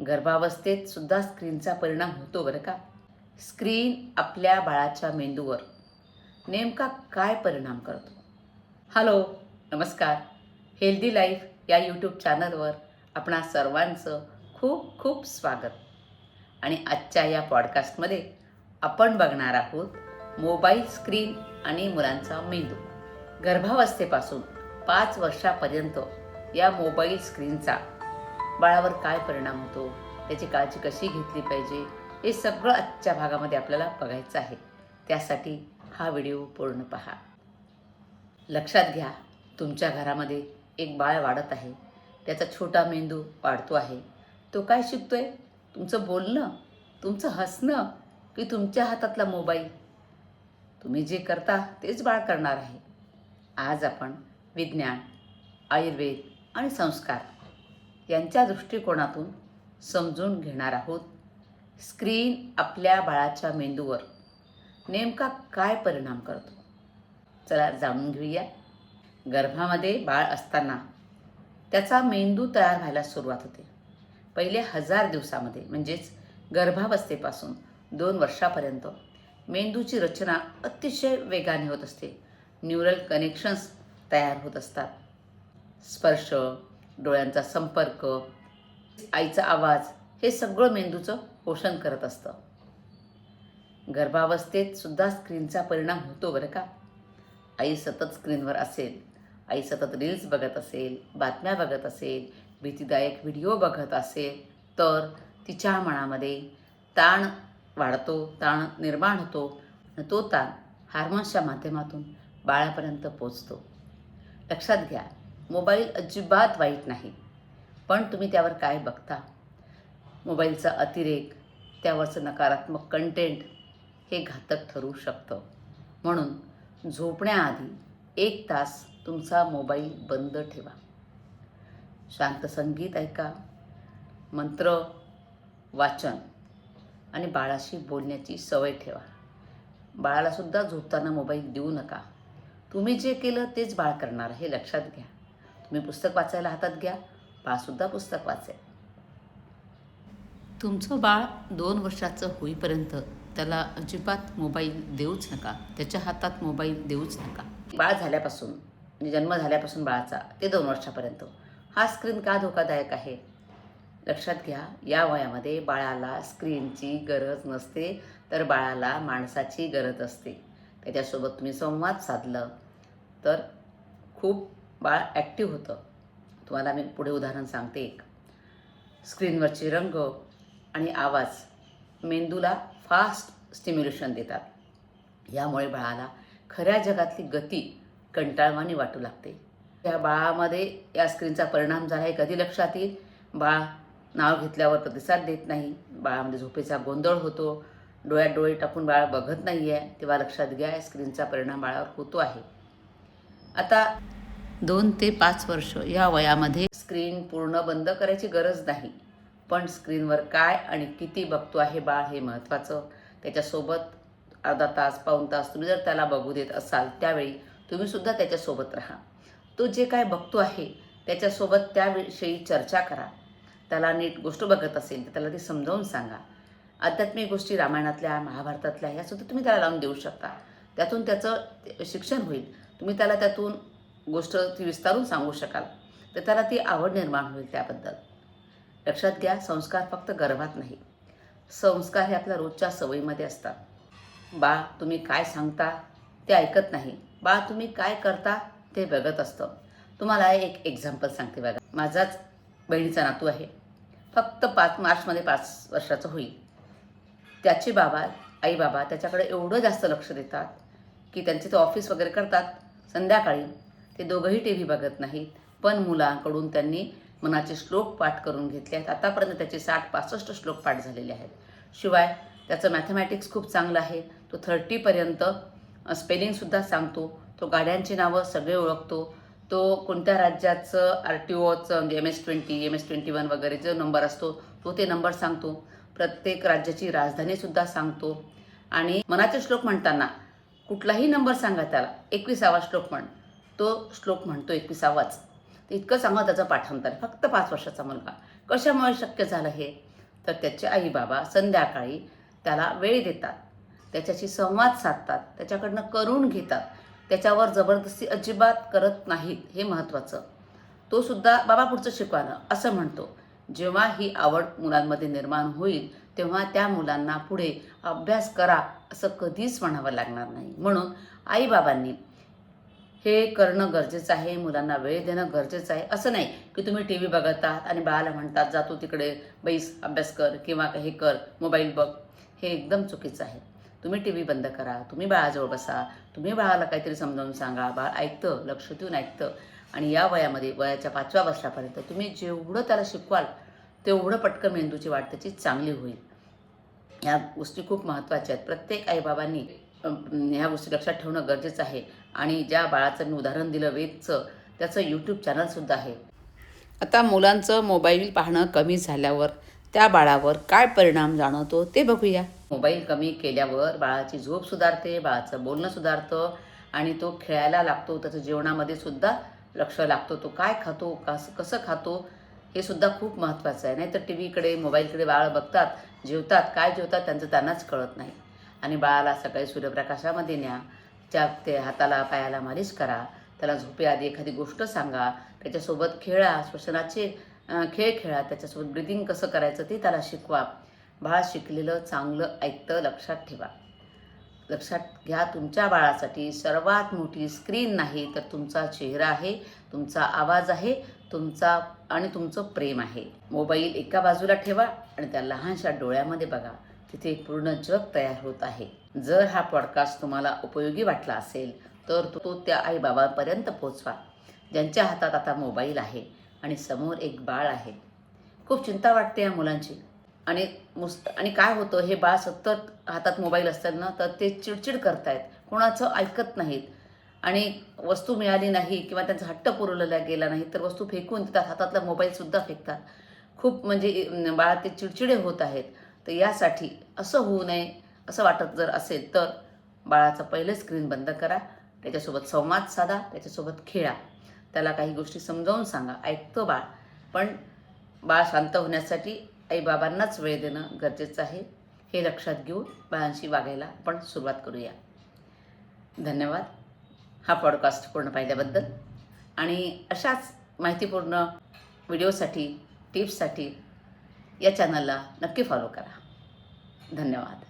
गर्भावस्थेत सुद्धा स्क्रीनचा परिणाम होतो बरं का. स्क्रीन आपल्या बाळाच्या मेंदूवर नेमका काय परिणाम करतो? हॅलो, नमस्कार. हेल्दी लाईफ या यूट्यूब चॅनलवर आपणा सर्वांचं खूप खूप स्वागत. आणि आजच्या या पॉडकास्टमध्ये आपण बघणार आहोत मोबाईल स्क्रीन आणि मुलांचा मेंदू. गर्भावस्थेपासून 5 वर्षापर्यंत या मोबाईल स्क्रीनचा बाळावर काय परिणाम होतो, त्याची काळजी कशी घेतली पाहिजे, हे सगळं आजच्या भागामध्ये आपल्याला बघायचं आहे. त्यासाठी हा व्हिडिओ पूर्ण पहा. लक्षात घ्या, तुमच्या घरामध्ये एक बाळ वाढत आहे. त्याचा छोटा मेंदू वाढतो आहे. तो काय शिकतोय? तुमचं बोलणं, तुमचं हसणं, की तुमच्या हातातला मोबाईल? तुम्ही जे करता तेच बाळ करणार आहे. आज आपण विज्ञान, आयुर्वेद आणि संस्कार यांच्या दृष्टिकोनातून समजून घेणार आहोत. स्क्रीन आपल्या बाळाच्या मेंदूवर नेमका काय परिणाम करतो? चला जाणून घेऊया. गर्भामध्ये बाळ असताना त्याचा मेंदू तयार व्हायला सुरुवात होते. पहिले 1000 दिवसामध्ये म्हणजेच गर्भावस्थेपासून 2 वर्षापर्यंत मेंदूची रचना अतिशय वेगाने होत असते. न्यूरल कनेक्शन्स तयार होत असतात. स्पर्श, डोळ्यांचा संपर्क, आईचा आवाज हे सगळं मेंदूचं पोषण करत असतं. गर्भावस्थेत सुद्धा स्क्रीनचा परिणाम होतो बरं का. आई सतत स्क्रीनवर असेल, आई सतत रील्स बघत असेल, बातम्या बघत असेल, भीतीदायक व्हिडिओ बघत असेल, तर तिच्या मनामध्ये ताण वाढतो, ताण निर्माण होतो. तो ताण हार्मोन्सच्या माध्यमातून बाळापर्यंत पोचतो. लक्षात घ्या, मोबाईल अजिबात वाईट नाही, पण तुम्ही त्यावर काय बघता, मोबाईलचा अतिरेक, त्यावरचं नकारात्मक कंटेंट हे घातक ठरू शकतं. म्हणून झोपण्याआधी 1 तास तुमचा मोबाईल बंद ठेवा. शांत संगीत ऐका, मंत्र वाचन आणि बाळाशी बोलण्याची सवय ठेवा. बाळालासुद्धा झोपताना मोबाईल देऊ नका. तुम्ही जे केलं तेच बाळ करणार हे लक्षात घ्या. तुम्ही पुस्तक वाचायला हातात घ्या, बाळसुद्धा पुस्तक वाचेल. तुमचं बाळ 2 वर्षाचं होईपर्यंत त्याला अजिबात मोबाईल देऊच नका. त्याच्या हातात मोबाईल देऊच नका. बाळ झाल्यापासून म्हणजे जन्म झाल्यापासून बाळाचा ते 2 वर्षापर्यंत हा स्क्रीन का धोकादायक आहे? लक्षात घ्या, या वयामध्ये बाळाला स्क्रीनची गरज नसते, तर बाळाला माणसाची गरज असते. त्याच्यासोबत तुम्ही संवाद साधलं तर खूप बाळ ॲक्टिव्ह होतं. तुम्हाला मी पुढे उदाहरण सांगते एक. स्क्रीनवरचे रंग आणि आवाज मेंदूला फास्ट स्टिम्युलेशन देतात. यामुळे बाळाला खऱ्या जगातली गती कंटाळवाणी वाटू लागते. या बाळामध्ये या स्क्रीनचा परिणाम झाला आहे कधी लक्षात येईल? बाळ नाव घेतल्यावर प्रतिसाद देत नाही, बाळामध्ये झोपेचा गोंधळ होतो, डोळ्यात डोळे टाकून बाळ बघत नाही आहे, तेव्हा लक्षात घ्या स्क्रीनचा परिणाम बाळावर होतो आहे. आता 2 ते 5 वर्ष या वयामध्ये स्क्रीन पूर्ण बंद करायची गरज नाही, पण स्क्रीनवर काय आणि किती बघतो आहे बाळ हे महत्त्वाचं. त्याच्यासोबत अर्धा तास, पाऊण तास तुम्ही जर त्याला बघू देत असाल, त्यावेळी तुम्हीसुद्धा त्याच्यासोबत राहा. तो जे काय बघतो आहे त्याच्यासोबत त्याविषयी चर्चा करा. त्याला नीट गोष्ट बघत असेल तर त्याला ती समजावून सांगा. आध्यात्मिक गोष्टी रामायणातल्या, महाभारतातल्या ह्यासुद्धा तुम्ही त्याला लावून देऊ शकता. त्यातून त्याचं शिक्षण होईल. तुम्ही त्याला त्यातून गोष्ट ती विस्तारून सांगू शकाल, तर त्याला ती आवड निर्माण होईल त्याबद्दल. लक्षात घ्या, संस्कार फक्त गर्भात नाही, संस्कार हे आपल्या रोजच्या सवयीमध्ये असतात. बाळ तुम्ही काय सांगता ते ऐकत नाही, बाळ तुम्ही काय करता ते बघत असतं. तुम्हाला एक एक्झाम्पल सांगते बघा. माझाच बहिणीचा नातू आहे, फक्त मार्चमध्ये 5 वर्षाचं होईल. त्याचे आई बाबा त्याच्याकडे एवढं जास्त लक्ष देतात की त्यांचे ते ऑफिस वगैरे करतात. संध्याकाळी ते दोघंही टी व्ही बघत नाहीत, पण मुलांकडून त्यांनी मनाचे श्लोक पाठ करून घेतले आहेत. आतापर्यंत त्याचे 60-65 श्लोक पाठ झालेले आहेत. शिवाय त्याचं मॅथमॅटिक्स खूप चांगलं आहे. तो 30पर्यंत स्पेलिंगसुद्धा सांगतो. तो गाड्यांची नावं सगळे ओळखतो. तो कोणत्या राज्याचं RTOचं म्हणजे MS-20, MS-21 वगैरे जो नंबर असतो तो ते नंबर सांगतो. प्रत्येक राज्याची राजधानीसुद्धा सांगतो. आणि मनाचे श्लोक म्हणताना कुठलाही नंबर सांगा त्याला, 21वा श्लोक म्हण, तो श्लोक म्हणतो 21वाच. इतकं चांगलं त्याचं पाठांतर, फक्त 5 वर्षाचा मुलगा. कशामुळे शक्य झालं हे? तर त्याचे आई बाबा संध्याकाळी त्याला वेळ देतात, त्याच्याशी संवाद साधतात, त्याच्याकडनं करून घेतात, त्याच्यावर जबरदस्ती अजिबात करत नाहीत. हे महत्त्वाचं. तो सुद्धा बाबा पुढचं शिकवानं असं म्हणतो. जेव्हा ही आवड मुलांमध्ये निर्माण होईल तेव्हा त्या मुलांना पुढे अभ्यास करा असं कधीच म्हणावं लागणार नाही. म्हणून आईबाबांनी हे करणं गरजेचं आहे, मुलांना वेळ देणं गरजेचं आहे. असं नाही की तुम्ही टी व्ही बघत आहात आणि बाळाला म्हणतात जा तू तिकडे बैस अभ्यास कर किंवा हे कर मोबाईल बघ. हे एकदम चुकीचं आहे. तुम्ही टी व्ही बंद करा, तुम्ही बाळाजवळ बसा, तुम्ही बाळाला काहीतरी समजावून सांगा. बाळ ऐकतं, लक्ष देऊन ऐकतं. आणि या वयामध्ये वयाच्या 5व्या वर्षापर्यंत तुम्ही जेवढं त्याला शिकवाल तेवढं पटकन मेंदूची वाढ त्याची चांगली होईल. ह्या गोष्टी खूप महत्त्वाच्या आहेत. प्रत्येक आईबाबांनी ह्या गोष्टी लक्षात ठेवणं गरजेचं आहे. आणि ज्या बाळाचं मी उदाहरण दिलं वेदचं, त्याचं यूट्यूब चॅनलसुद्धा आहे. आता मुलांचं मोबाईल पाहणं कमी झाल्यावर त्या बाळावर काय परिणाम जाणवतो ते बघूया. मोबाईल कमी केल्यावर बाळाची झोप सुधारते, बाळाचं बोलणं सुधारतं आणि तो खेळायला लागतो. त्याचं जेवणामध्ये सुद्धा लक्ष लागतो. तो काय खातो, कसं खातो हे सुद्धा खूप महत्त्वाचं आहे. नाहीतर टी व्हीकडे मोबाईलकडे बाळं बघतात, जेवतात, काय जेवतात त्यांचं त्यांनाच कळत नाही. आणि बाळाला सकाळी सूर्यप्रकाशामध्ये न्या, ते हाताला पायाला मालिश करा, त्याला झोपेआधी एखादी गोष्ट सांगा, त्याच्यासोबत खेळा, श्वसनाचे खेळ खेळा, त्याच्यासोबत ब्रिदिंग कसं करायचं ते त्याला शिकवा. बाळ शिकलेलं चांगलं ऐकतं, लक्षात ठेवा. लक्षात घ्या, तुमच्या बाळासाठी सर्वात मोठी स्क्रीन नाही तर तुमचा चेहरा आहे, तुमचा आवाज आहे, तुमचं प्रेम आहे. मोबाईल एका बाजूला ठेवा आणि त्या लहानशा डोळ्यामध्ये बघा, तिथे पूर्ण जग तयार होत आहे. जर हा पॉडकास्ट तुम्हाला उपयोगी वाटला असेल तर तो त्या आईबाबांपर्यंत पोचवा ज्यांच्या हातात आता मोबाईल आहे आणि समोर एक बाळ आहे. खूप चिंता वाटते या मुलांची. आणि काय होतं, हे बाळ सतत हातात मोबाईल असताना तर ते चिडचिड करतायत, कोणाचं ऐकत नाहीत. आणि वस्तू मिळाली नाही किंवा त्यांचा हट्ट पुरवलेला गेला नाही तर वस्तू फेकून देतात, हातातला मोबाईलसुद्धा फेकतात. खूप म्हणजे बाळा ते चिडचिडे होत आहेत. तर यासाठी असं होऊ नये असं वाटत जर असेल तर बाळाचं पहिलं स्क्रीन बंद करा, त्याच्यासोबत संवाद साधा, त्याच्यासोबत खेळा, त्याला काही गोष्टी समजावून सांगा. ऐकतं बाळ, पण बाळ शांत होण्यासाठी आईबाबांनाच वेळ देणं गरजेचं आहे. हे लक्षात घेऊन बाळांशी वागायला आपण सुरुवात करूया. धन्यवाद हा पॉडकास्ट पूर्ण पाहिल्याबद्दल. आणि अशाच माहितीपूर्ण व्हिडिओसाठी, टिप्ससाठी या चॅनलला नक्की फॉलो करा. धन्यवाद.